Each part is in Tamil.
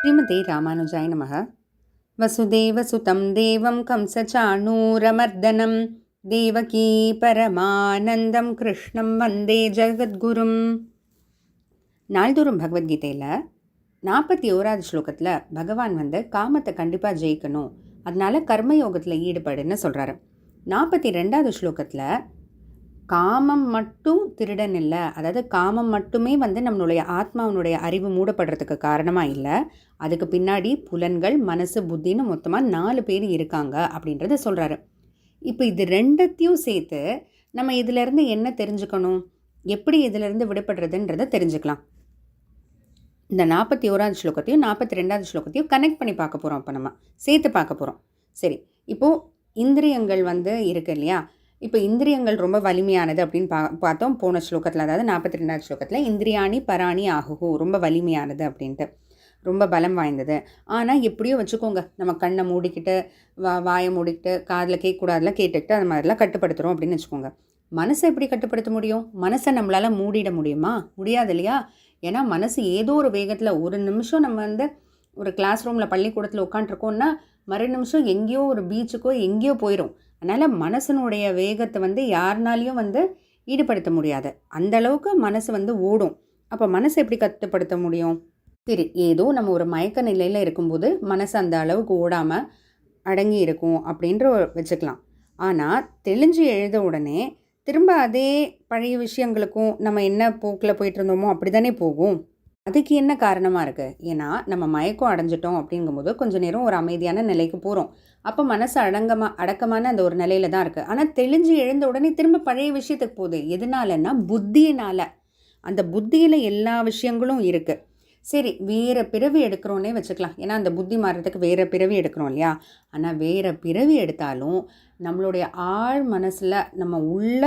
ஸ்ரீமதே ராமானுஜாய நமः. வசுதேவசுதம் தேவம் கம்சசாணூரமர்தனம் தேவகீ பரமானந்தம் கிருஷ்ணம் வந்தே ஜகத்குரும். நாள்தோறும் பகவத்கீதையில் 41வது ஸ்லோகத்தில் பகவான் காமத்தை கண்டிப்பாக ஜெயிக்கணும், அதனால கர்மயோகத்தில் ஈடுபடுன்னு சொல்கிறாரு. 42வது ஸ்லோகத்தில் காமம் மட்டும் திருடன் இல்லை, அதாவது காமம் மட்டுமே நம்மளுடைய ஆத்மாவனுடைய அறிவு மூடப்படுறதுக்கு காரணமாக இல்லை, அதுக்கு பின்னாடி புலன்கள், மனசு, புத்தின்னு மொத்தமாக 4 பேர் இருக்காங்க அப்படின்றத சொல்கிறாரு. இப்போ இது ரெண்டத்தையும் சேர்த்து நம்ம இதிலேருந்து என்ன தெரிஞ்சுக்கணும், எப்படி இதிலேருந்து விடுபடுறதுன்றதை தெரிஞ்சுக்கலாம். இந்த 41வது ஸ்லோகத்தையும் 42வது ஸ்லோகத்தையும் கனெக்ட் பண்ணி பார்க்க போகிறோம். இப்போ நம்ம சேர்த்து பார்க்க போகிறோம். சரி, இப்போது இந்திரியங்கள் இருக்கு இல்லையா, இப்போ இந்திரியங்கள் ரொம்ப வலிமையானது அப்படின்னு பார்த்தோம் போன ஸ்லோகத்தில். அதாவது 42வது ஸ்லோகத்தில் இந்திரியாணி பராணி ஆகுகு, ரொம்ப வலிமையானது அப்படின்ட்டு, ரொம்ப பலம் வாய்ந்தது. ஆனால் எப்படியோ வச்சுக்கோங்க, நம்ம கண்ணை மூடிக்கிட்டு வாயை மூடிக்கிட்டு காதில் கேட்கக்கூடாதுல கேட்டுக்கிட்டு அது மாதிரிலாம் கட்டுப்படுத்துகிறோம் அப்படின்னு வச்சுக்கோங்க. மனசை எப்படி கட்டுப்படுத்த முடியும்? மனசை நம்மளால் மூடிட முடியுமா? முடியாது இல்லையா? ஏன்னா மனசு ஏதோ ஒரு வேகத்தில், ஒரு நிமிஷம் நம்ம ஒரு கிளாஸ் ரூமில் பள்ளிக்கூடத்தில் உட்காண்ட்ருக்கோன்னா மறு நிமிஷம் எங்கேயோ ஒரு பீச்சுக்கோ எங்கேயோ போயிடும். அதனால் மனசனுடைய வேகத்தை யாருனாலையும் ஈடுபடுத்த முடியாது. அந்த அளவுக்கு மனசு ஓடும். அப்போ மனசை எப்படி கட்டுப்படுத்த முடியும்? சரி, ஏதோ நம்ம ஒரு மயக்க நிலையில் இருக்கும்போது மனசு அந்த அளவுக்கு ஓடாமல் அடங்கி இருக்கும் அப்படின்ற வச்சுக்கலாம். ஆனால் தெளிஞ்சு எழுத உடனே திரும்ப அதே பழைய விஷயங்களுக்கும் நம்ம என்ன போக்கில் போயிட்டு இருந்தோமோ அப்படி தானே போகும். அதுக்கு என்ன காரணமாக இருக்குது? ஏன்னா நம்ம மயக்கம் அடைஞ்சிட்டோம் அப்படிங்கும்போது கொஞ்சம் நேரம் ஒரு அமைதியான நிலைக்கு போகிறோம். அப்போ மனசு அடக்கமான அந்த ஒரு நிலையில தான் இருக்குது. ஆனால் தெளிஞ்சு எழுந்த உடனே திரும்ப பழைய விஷயத்துக்கு போகுது. எதனாலன்னா புத்தியினால். அந்த புத்தியில் எல்லா விஷயங்களும் இருக்குது. சரி, வேறு பிறவி எடுக்கிறோன்னே வச்சுக்கலாம். ஏன்னா அந்த புத்தி மாறுறதுக்கு வேறு பிறவி எடுக்கிறோம் இல்லையா? ஆனால் வேறு பிறவி எடுத்தாலும் நம்மளுடைய ஆழ் மனசில் நம்ம உள்ள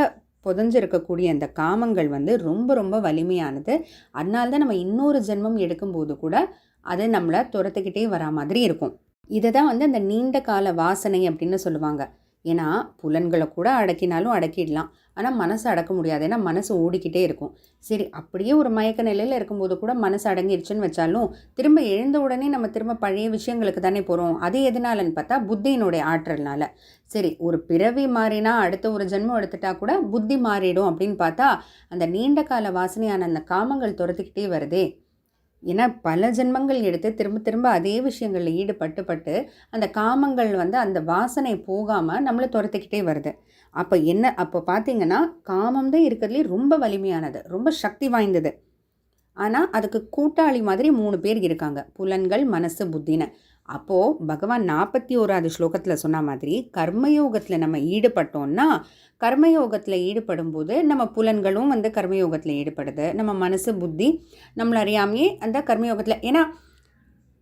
புதஞ்சிருக்கக்கூடிய அந்த காமங்கள் ரொம்ப ரொம்ப வலிமையானது. அதனால தான் நம்ம இன்னொரு ஜென்மம் எடுக்கும்போது கூட அது நம்மளை துரத்துக்கிட்டே வரா மாதிரி இருக்கும். இதை தான் அந்த நீண்ட கால வாசனை அப்படின்னு சொல்லுவாங்க. ஏன்னா புலன்களை கூட அடக்கினாலும் அடக்கிடலாம், ஆனால் மனசு அடக்க முடியாது. ஏன்னா மனசு ஓடிக்கிட்டே இருக்கும். சரி, அப்படியே ஒரு மயக்க நிலையில் இருக்கும்போது கூட மனசு அடங்கிடுச்சுன்னு வச்சாலும் திரும்ப எழுந்த உடனே நம்ம திரும்ப பழைய விஷயங்களுக்கு தானே போகிறோம். அது எதனாலன்னு பார்த்தா புத்தியினுடைய ஆற்றல்னால. சரி, ஒரு பிறவி மாறினா அடுத்த ஒரு ஜென்மம் எடுத்துட்டா கூட புத்தி மாறிடும் அப்படின்னு பார்த்தா அந்த நீண்ட கால வாசனையான அந்த காமங்கள் துரத்துக்கிட்டே வருதே. ஏன்னா பல ஜென்மங்கள் எடுத்து திரும்ப திரும்ப அதே விஷயங்களில் ஈடுபட்டு அந்த காமங்கள் அந்த வாசனை போகாமல் நம்மளை துரத்துக்கிட்டே வருது. அப்போ பார்த்திங்கன்னா காமம் தான் இருக்கிறதுலே ரொம்ப வலிமையானது, ரொம்ப சக்தி வாய்ந்தது. ஆனால் அதுக்கு கூட்டாளி மாதிரி 3 பேர் இருக்காங்க, புலன்கள், மனசு, புத்தின்னு. அப்போது பகவான் 41வது ஸ்லோகத்தில் சொன்ன மாதிரி கர்மயோகத்தில் நம்ம ஈடுபட்டோம்னா, கர்மயோகத்தில் ஈடுபடும் போது நம்ம புலன்களும் கர்மயோகத்தில் ஈடுபடுது, நம்ம மனசு, புத்தி நம்மளை அறியாமையே அந்த கர்மயோகத்தில். ஏன்னா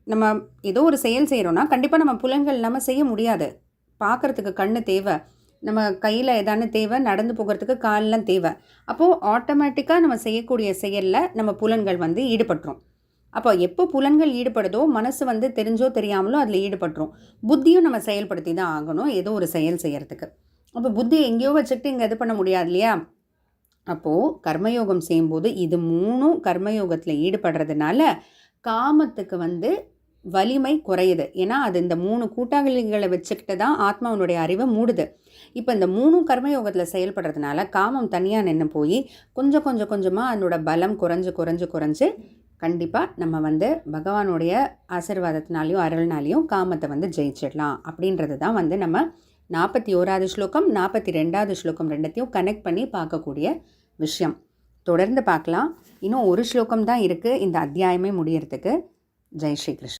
நம்ம ஏதோ ஒரு செயல் செய்கிறோன்னா கண்டிப்பாக நம்ம புலன்கள் இல்லாமல் செய்ய முடியாது. பார்க்குறதுக்கு கண்ணு தேவை, நம்ம கையில் எதானு தேவை, நடந்து போகிறதுக்கு காலெலாம் தேவை. அப்போது ஆட்டோமேட்டிக்காக நம்ம செய்யக்கூடிய செயலில் நம்ம புலன்கள் ஈடுபட்டுரும். அப்போ எப்போ புலன்கள் ஈடுபடுதோ மனசு தெரிஞ்சோ தெரியாமலோ அதில் ஈடுபட்டுரும். புத்தியும் நம்ம செயல்படுத்தி தான் ஆகணும் ஏதோ ஒரு செயல் செய்கிறதுக்கு. அப்போ புத்தி எங்கேயோ வச்சுக்கிட்டு இங்கே இது பண்ண முடியாது இல்லையா? அப்போது கர்மயோகம் செய்யும்போது இது 3ம் கர்மயோகத்தில் ஈடுபடுறதுனால காமத்துக்கு வலிமை குறையுது. ஏன்னா அது இந்த 3 கூட்டாளிகளை வச்சுக்கிட்டு தான் ஆத்மாவனுடைய அறிவை மூடுது. இப்போ இந்த 3ம் கர்மயோகத்தில் செயல்படுறதுனால காமம் தனியாக நின்று போய் கொஞ்சம் கொஞ்சமாக அதனோட பலம் குறைஞ்சு கண்டிப்பாக நம்ம பகவானுடைய ஆசீர்வாதத்தினாலையும் அருள்னாலையும் காமத்தை ஜெயிச்சிடலாம். அப்படின்றது தான் நம்ம 41வது ஸ்லோகம் 42வது ஸ்லோகம் ரெண்டத்தையும் கனெக்ட் பண்ணி பார்க்கக்கூடிய விஷயம். தொடர்ந்து பார்க்கலாம். இன்னும் ஒரு ஸ்லோகம் தான் இருக்குது இந்த அத்தியாயமே முடியறதுக்கு. ஜெய் ஸ்ரீ கிருஷ்ண.